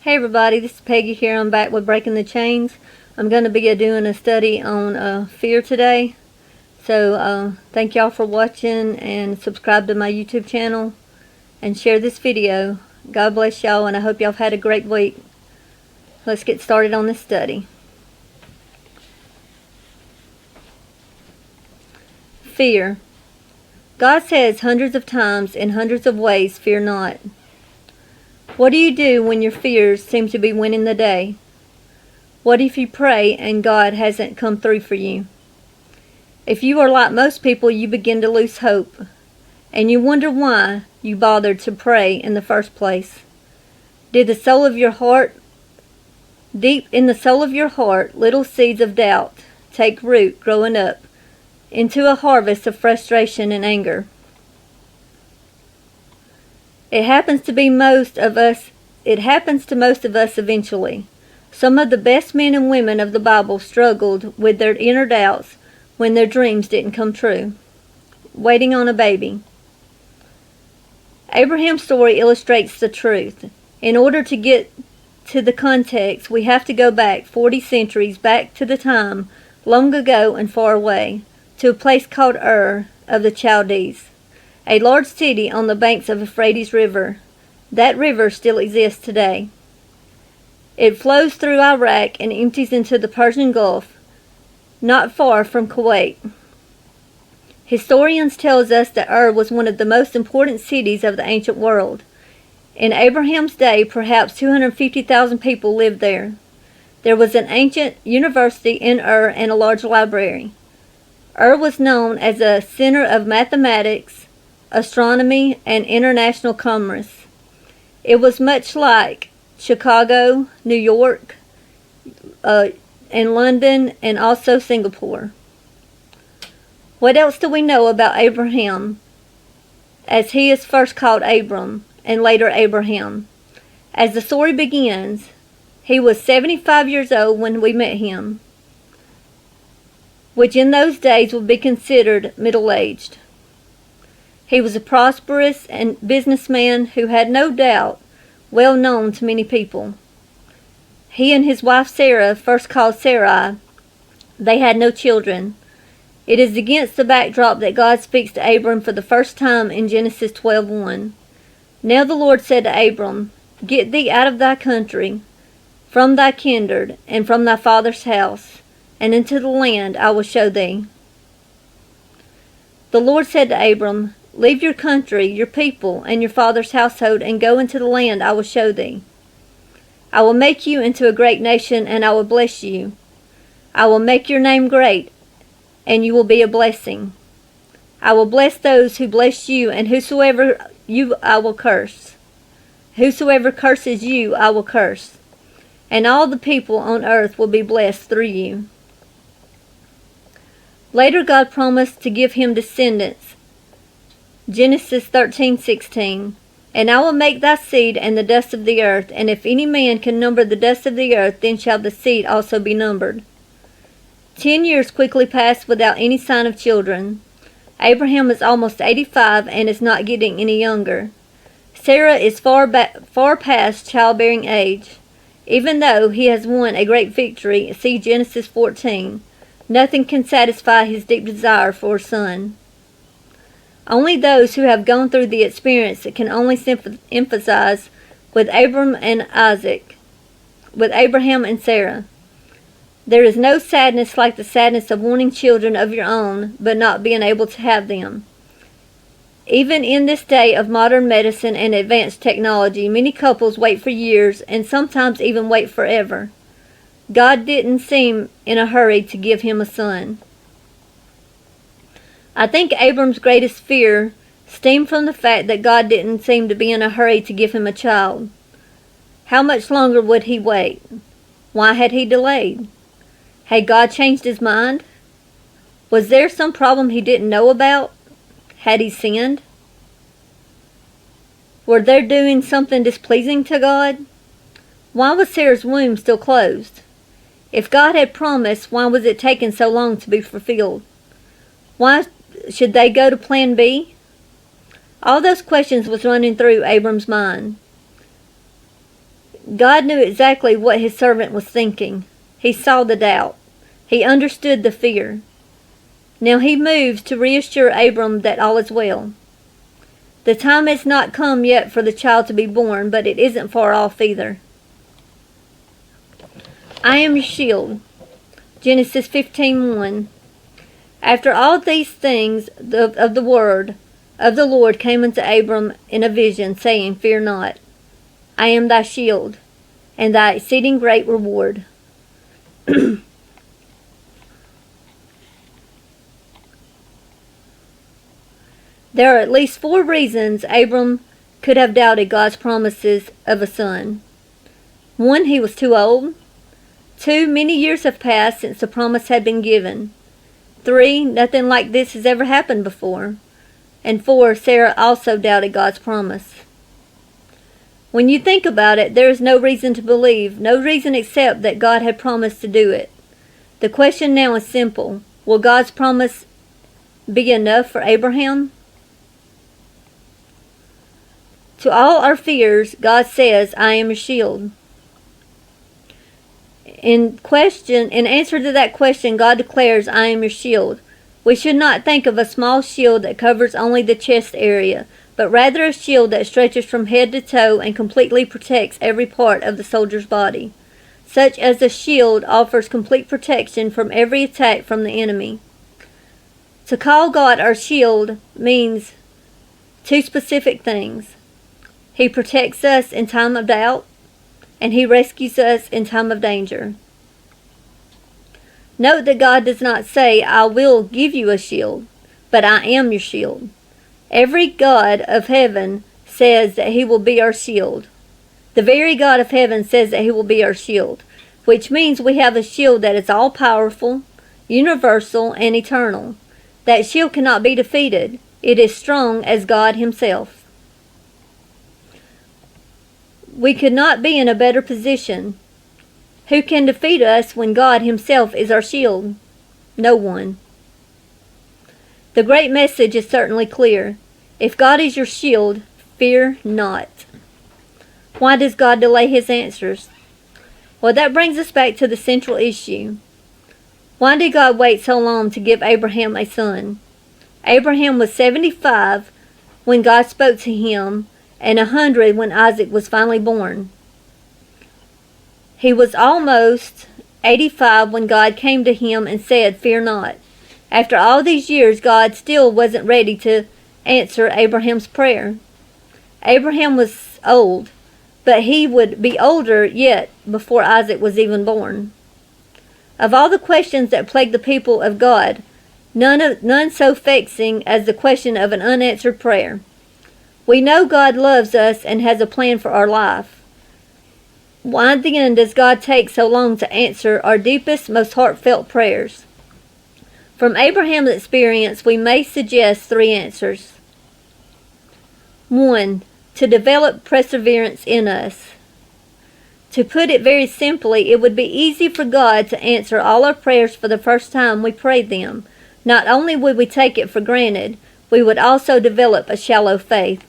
Hey everybody, this is Peggy here. I'm back with Breaking the Chains. I'm going to be doing a study on fear today. So thank y'all for watching and subscribe to my YouTube channel and share this video. God bless y'all and I hope y'all have had a great week. Let's get started on this study. Fear. God says hundreds of times in hundreds of ways, fear not. What do you do when your fears seem to be winning the day? What if you pray and God hasn't come through for you? If you are like most people, you begin to lose hope, and you wonder why you bothered to pray in the first place. Deep in the soul of your heart, little seeds of doubt take root, growing up into a harvest of frustration and anger. It happens to most of us eventually. Some of the best men and women of the Bible struggled with their inner doubts when their dreams didn't come true. Waiting on a baby. Abraham's story illustrates the truth. In order to get to the context, we have to go back 40 centuries, back to the time, long ago and far away, to a place called Ur of the Chaldees, a large city on the banks of Euphrates River. That river still exists today. It flows through Iraq and empties into the Persian Gulf, not far from Kuwait. Historians tell us that Ur was one of the most important cities of the ancient world. In Abraham's day, perhaps 250,000 people lived there. There was an ancient university in Ur and a large library. Ur was known as a center of mathematics, astronomy, and international commerce. It was much like Chicago, New York, and London, and also Singapore. What else do we know about Abraham, as he is first called Abram and later Abraham? As the story begins, he was 75 years old when we met him, which in those days would be considered middle-aged. He was a prosperous businessman who had no doubt well known to many people. He and his wife Sarah, first called Sarai, they had no children. It is against the backdrop that God speaks to Abram for the first time in Genesis 12:1. Now the Lord said to Abram, "Get thee out of thy country, from thy kindred, and from thy father's house, and into the land I will show thee." The Lord said to Abram, "Leave your country, your people, and your father's household, and go into the land I will show thee. I will make you into a great nation, and I will bless you. I will make your name great, and you will be a blessing. I will bless those who bless you, and whosoever you I will curse. Whosoever curses you I will curse, and all the people on earth will be blessed through you." Later God promised to give him descendants. Genesis 13:16, "And I will make thy seed and the dust of the earth, and if any man can number the dust of the earth, then shall the seed also be numbered." 10 years quickly passed without any sign of children. Abraham is almost 85 and is not getting any younger. Sarah is far past childbearing age. Even though he has won a great victory, see Genesis 14, nothing can satisfy his deep desire for a son. Only those who have gone through the experience can only emphasize with Abraham and Sarah. There is no sadness like the sadness of wanting children of your own, but not being able to have them. Even in this day of modern medicine and advanced technology, many couples wait for years and sometimes even wait forever. God didn't seem in a hurry to give him a son. I think Abram's greatest fear stemmed from the fact that God didn't seem to be in a hurry to give him a child. How much longer would he wait? Why had he delayed? Had God changed his mind? Was there some problem he didn't know about? Had he sinned? Were they doing something displeasing to God? Why was Sarah's womb still closed? If God had promised, why was it taking so long to be fulfilled? Why should they go to plan B? All those questions was running through Abram's mind. God knew exactly what his servant was thinking. He saw the doubt. He understood the fear. Now he moves to reassure Abram that all is well. The time has not come yet for the child to be born, but it isn't far off either. I am your shield. Genesis 15:1. After all these things of the word of the Lord came unto Abram in a vision, saying, Fear not. I am thy shield, and thy exceeding great reward. There are at least 4 reasons Abram could have doubted God's promises of a son. 1, he was too old. 2, many years have passed since the promise had been given. 3, nothing like this has ever happened before. And 4, Sarah also doubted God's promise. When you think about it, there is no reason to believe, no reason except that God had promised to do it. The question now is simple. Will God's promise be enough for Abraham? To all our fears, God says, I am a shield. In answer to that question, God declares, I am your shield. We should not think of a small shield that covers only the chest area, but rather a shield that stretches from head to toe and completely protects every part of the soldier's body. Such as a shield offers complete protection from every attack from the enemy. To call God our shield means 2 specific things. He protects us in time of doubt, and he rescues us in time of danger. Note that God does not say, I will give you a shield, but I am your shield. Every God of heaven says that he will be our shield. The very God of heaven says that he will be our shield, which means we have a shield that is all-powerful, universal, and eternal. That shield cannot be defeated. It is strong as God himself. We could not be in a better position. Who can defeat us when God himself is our shield? No one. The great message is certainly clear. If God is your shield, fear not. Why does God delay his answers? Well, that brings us back to the central issue. Why did God wait so long to give Abraham a son? Abraham was 75 when God spoke to him, and 100 when Isaac was finally born. He was almost 85 when God came to him and said, Fear not. After all these years, God still wasn't ready to answer Abraham's prayer. Abraham was old, but he would be older yet before Isaac was even born. Of all the questions that plague the people of God, none so vexing as the question of an unanswered prayer. We know God loves us and has a plan for our life. Why then does God take so long to answer our deepest, most heartfelt prayers? From Abraham's experience, we may suggest 3 answers. 1. To develop perseverance in us. To put it very simply, it would be easy for God to answer all our prayers for the first time we prayed them. Not only would we take it for granted, we would also develop a shallow faith.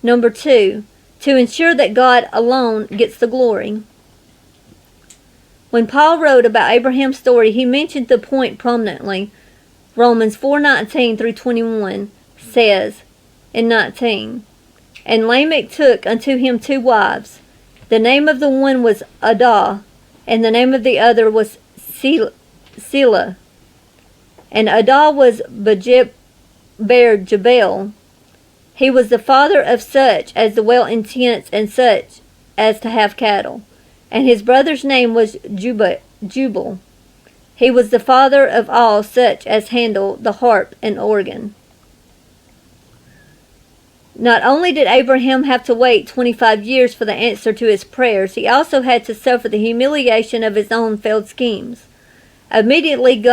Number 2, to ensure that God alone gets the glory. When Paul wrote about Abraham's story, he mentioned the point prominently. Romans 4:19 through 21 says in 19, And Lamech took unto him 2 wives. The name of the one was Adah, and the name of the other was Selah. And Adah was Jabel. He was the father of such as dwell in tents and such as to have cattle. And his brother's name was Jubal. He was the father of all such as handle the harp and organ. Not only did Abraham have to wait 25 years for the answer to his prayers, he also had to suffer the humiliation of his own failed schemes. Immediately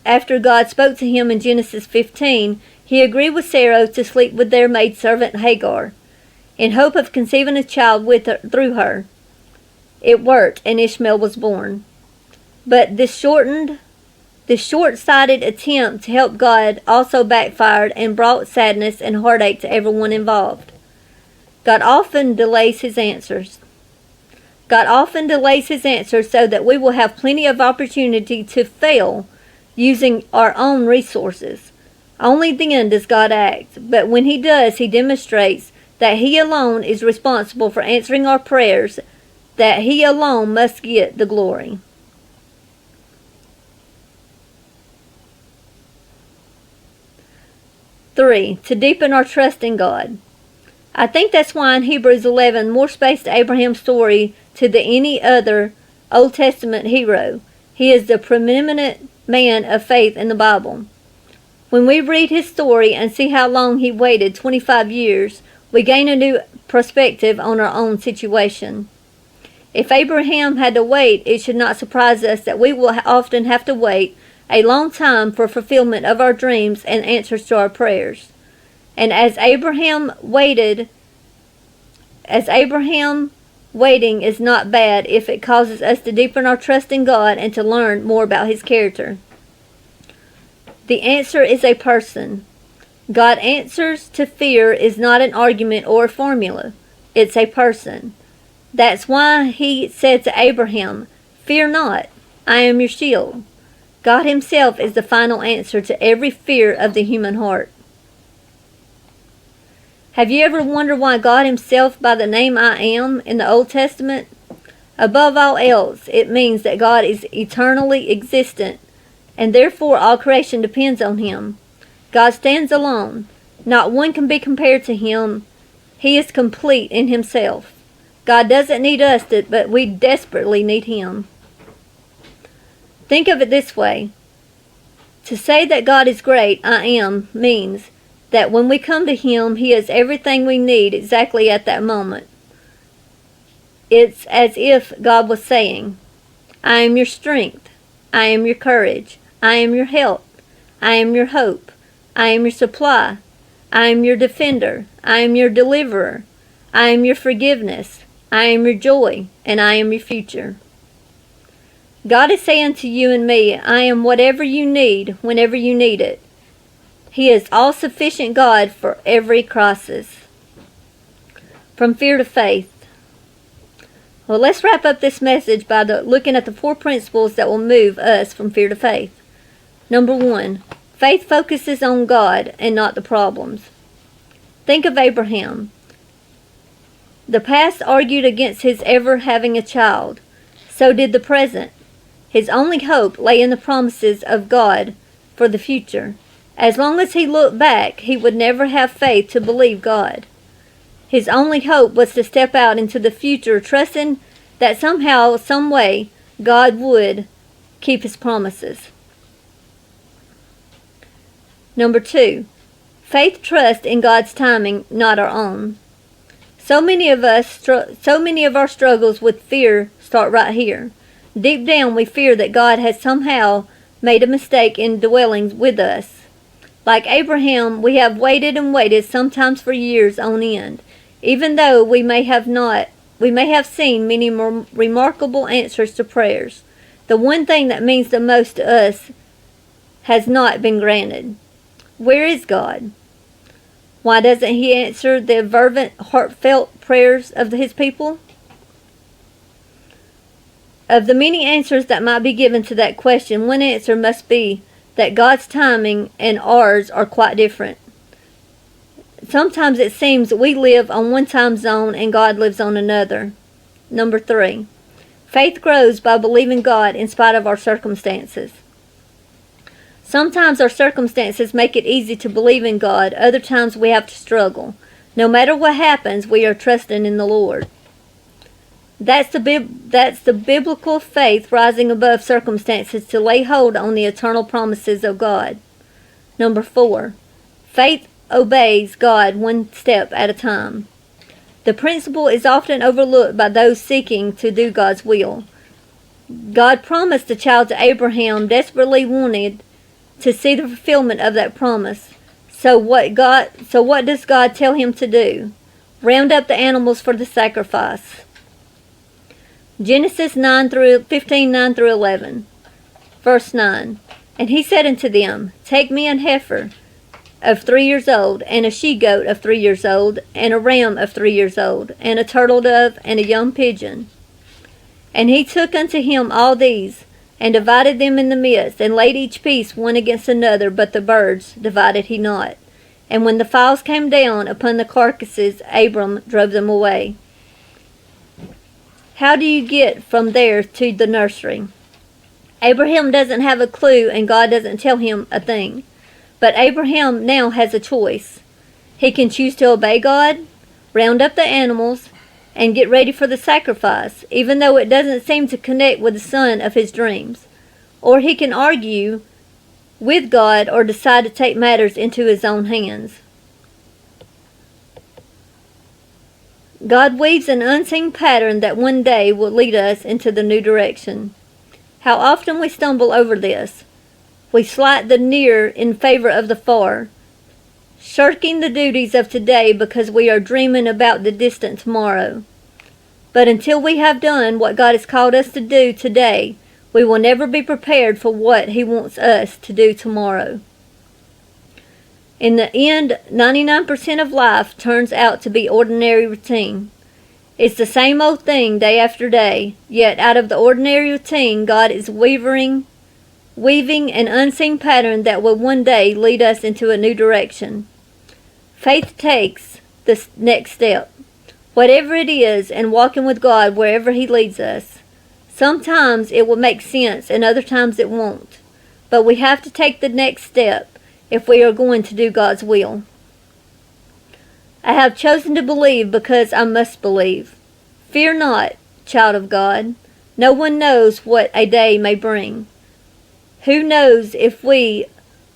after God spoke to him in Genesis 15, he agreed with Sarah to sleep with their maidservant Hagar, in hope of conceiving a child through her. It worked, and Ishmael was born. But this short-sighted attempt to help God also backfired and brought sadness and heartache to everyone involved. God often delays his answers. God often delays his answer so that we will have plenty of opportunity to fail using our own resources. Only then does God act, but when he does, he demonstrates that he alone is responsible for answering our prayers, that he alone must get the glory. Three, to deepen our trust in God. I think that's why in Hebrews 11 more space to Abraham's story to the any other Old Testament hero. He is the preeminent man of faith in the Bible. When we read his story and see how long he waited, 25 years, we gain a new perspective on our own situation. If Abraham had to wait, it should not surprise us that we will often have to wait a long time for fulfillment of our dreams and answers to our prayers. And as Abraham waiting is not bad if it causes us to deepen our trust in God and to learn more about his character. The answer is a person. God answers to fear is not an argument or a formula. It's a person. That's why he said to Abraham, "Fear not, I am your shield." God himself is the final answer to every fear of the human heart. Have you ever wondered why God himself by the name I Am in the Old Testament? Above all else, it means that God is eternally existent, and therefore all creation depends on him. God stands alone. Not one can be compared to him. He is complete in himself. God doesn't need us, but we desperately need him. Think of it this way. To say that God is great, I am, means that when we come to him, he has everything we need exactly at that moment. It's as if God was saying, I am your strength. I am your courage. I am your help. I am your hope. I am your supply. I am your defender. I am your deliverer. I am your forgiveness. I am your joy. And I am your future. God is saying to you and me, I am whatever you need whenever you need it. He is all-sufficient God for every crisis. From fear to faith. Well, let's wrap up this message by looking at the 4 principles that will move us from fear to faith. Number 1, faith focuses on God and not the problems. Think of Abraham. The past argued against his ever having a child. So did the present. His only hope lay in the promises of God for the future. As long as he looked back, he would never have faith to believe God. His only hope was to step out into the future, trusting that somehow, some way, God would keep his promises. Number 2, faith trusts in God's timing, not our own. So many of our struggles with fear start right here. Deep down, we fear that God has somehow made a mistake in dwelling with us. Like Abraham, we have waited and waited, sometimes for years on end, even though we may have seen many more remarkable answers to prayers. The one thing that means the most to us has not been granted. Where is God? Why doesn't he answer the fervent, heartfelt prayers of his people? Of the many answers that might be given to that question, one answer must be that God's timing and ours are quite different. Sometimes it seems that we live on one time zone and God lives on another. Number 3, faith grows by believing God in spite of our circumstances. Sometimes our circumstances make it easy to believe in God. Other times we have to struggle. No matter what happens, we are trusting in the Lord. That's the biblical faith rising above circumstances to lay hold on the eternal promises of God. Number 4, faith obeys God one step at a time. The principle is often overlooked by those seeking to do God's will. God promised the child to Abraham, desperately wanted to see the fulfillment of that promise. So what does God tell him to do? Round up the animals for the sacrifice. Genesis 15, 9 through 11. Verse 9. And he said unto them, Take me an heifer of 3 years old, and a she-goat of 3 years old, and a ram of 3 years old, and a turtle dove, and a young pigeon. And he took unto him all these, and divided them in the midst, and laid each piece one against another, but the birds divided he not. And when the fowls came down upon the carcasses, Abram drove them away. How do you get from there to the nursery? Abraham doesn't have a clue, and God doesn't tell him a thing. But Abraham now has a choice. He can choose to obey God, round up the animals, and get ready for the sacrifice, even though it doesn't seem to connect with the son of his dreams. Or he can argue with God or decide to take matters into his own hands. God weaves an unseen pattern that one day will lead us into the new direction. How often we stumble over this. We slight the near in favor of the far, shirking the duties of today because we are dreaming about the distant tomorrow. But until we have done what God has called us to do today, we will never be prepared for what He wants us to do tomorrow. In the end, 99% of life turns out to be ordinary routine. It's the same old thing day after day, yet out of the ordinary routine, God is weaving an unseen pattern that will one day lead us into a new direction. Faith takes the next step, whatever it is, and walking with God wherever He leads us. Sometimes it will make sense and other times it won't. But we have to take the next step if we are going to do God's will. I have chosen to believe because I must believe. Fear not, child of God. No one knows what a day may bring. Who knows if we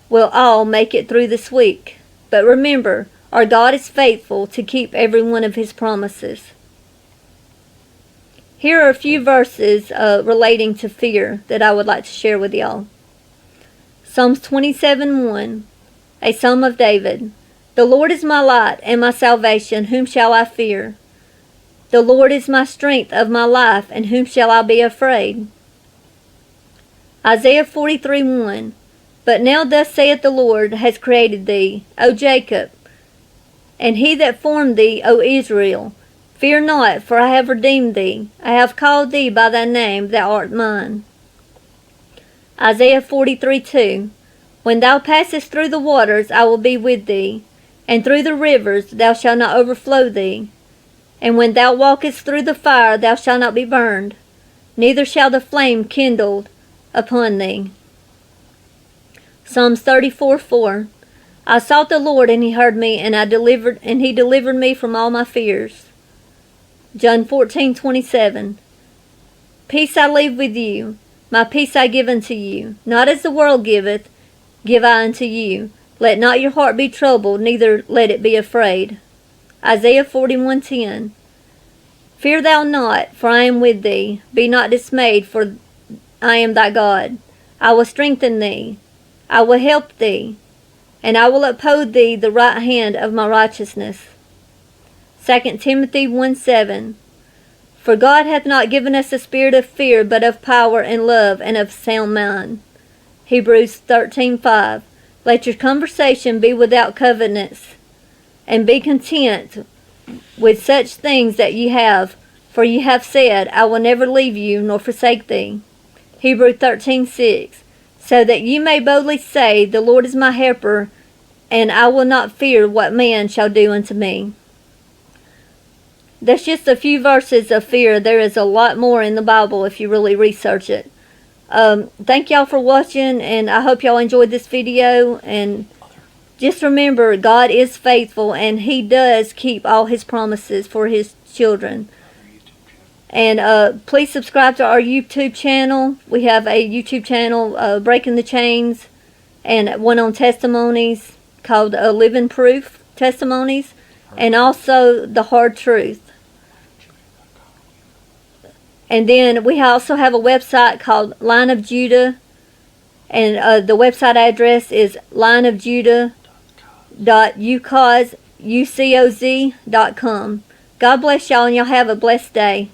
will all make it through this week? But remember, our God is faithful to keep every one of His promises. Here are a few verses relating to fear that I would like to share with y'all. Psalms 27:1, a Psalm of David. The Lord is my light and my salvation, whom shall I fear? The Lord is my strength of my life, and whom shall I be afraid? Isaiah 43:1, But now thus saith the Lord has created thee, O Jacob, and he that formed thee, O Israel. Fear not, for I have redeemed thee. I have called thee by thy name, thou art mine. Isaiah 43:2, When thou passest through the waters, I will be with thee, and through the rivers thou shalt not overflow thee. And when thou walkest through the fire, thou shalt not be burned, neither shall the flame kindle upon thee. Psalms 34:4, I sought the Lord, and He heard me, and He delivered me from all my fears. John 14:27, Peace I leave with you, my peace I give unto you. Not as the world giveth, give I unto you. Let not your heart be troubled, neither let it be afraid. Isaiah 41:10, Fear thou not, for I am with thee. Be not dismayed, for I am thy God. I will strengthen thee. I will help thee, and I will uphold thee the right hand of my righteousness. 2 Timothy 1:7, For God hath not given us a spirit of fear, but of power and love and of sound mind. Hebrews 13:5, Let your conversation be without covetousness, and be content with such things that ye have, for ye have said, I will never leave you nor forsake thee. Hebrews 13:6, So that ye may boldly say, The Lord is my helper, and I will not fear what man shall do unto me. That's just a few verses of fear. There is a lot more in the Bible if you really research it. Thank y'all for watching, and I hope y'all enjoyed this video. And just remember, God is faithful, and He does keep all His promises for His children. And please subscribe to our YouTube channel. We have a YouTube channel, Breaking the Chains, and one on testimonies called Living Proof Testimonies, and also The Hard Truth. And then we also have a website called Line of Judah, and the website address is lineofjudah.ucoz.com. God bless y'all, and y'all have a blessed day.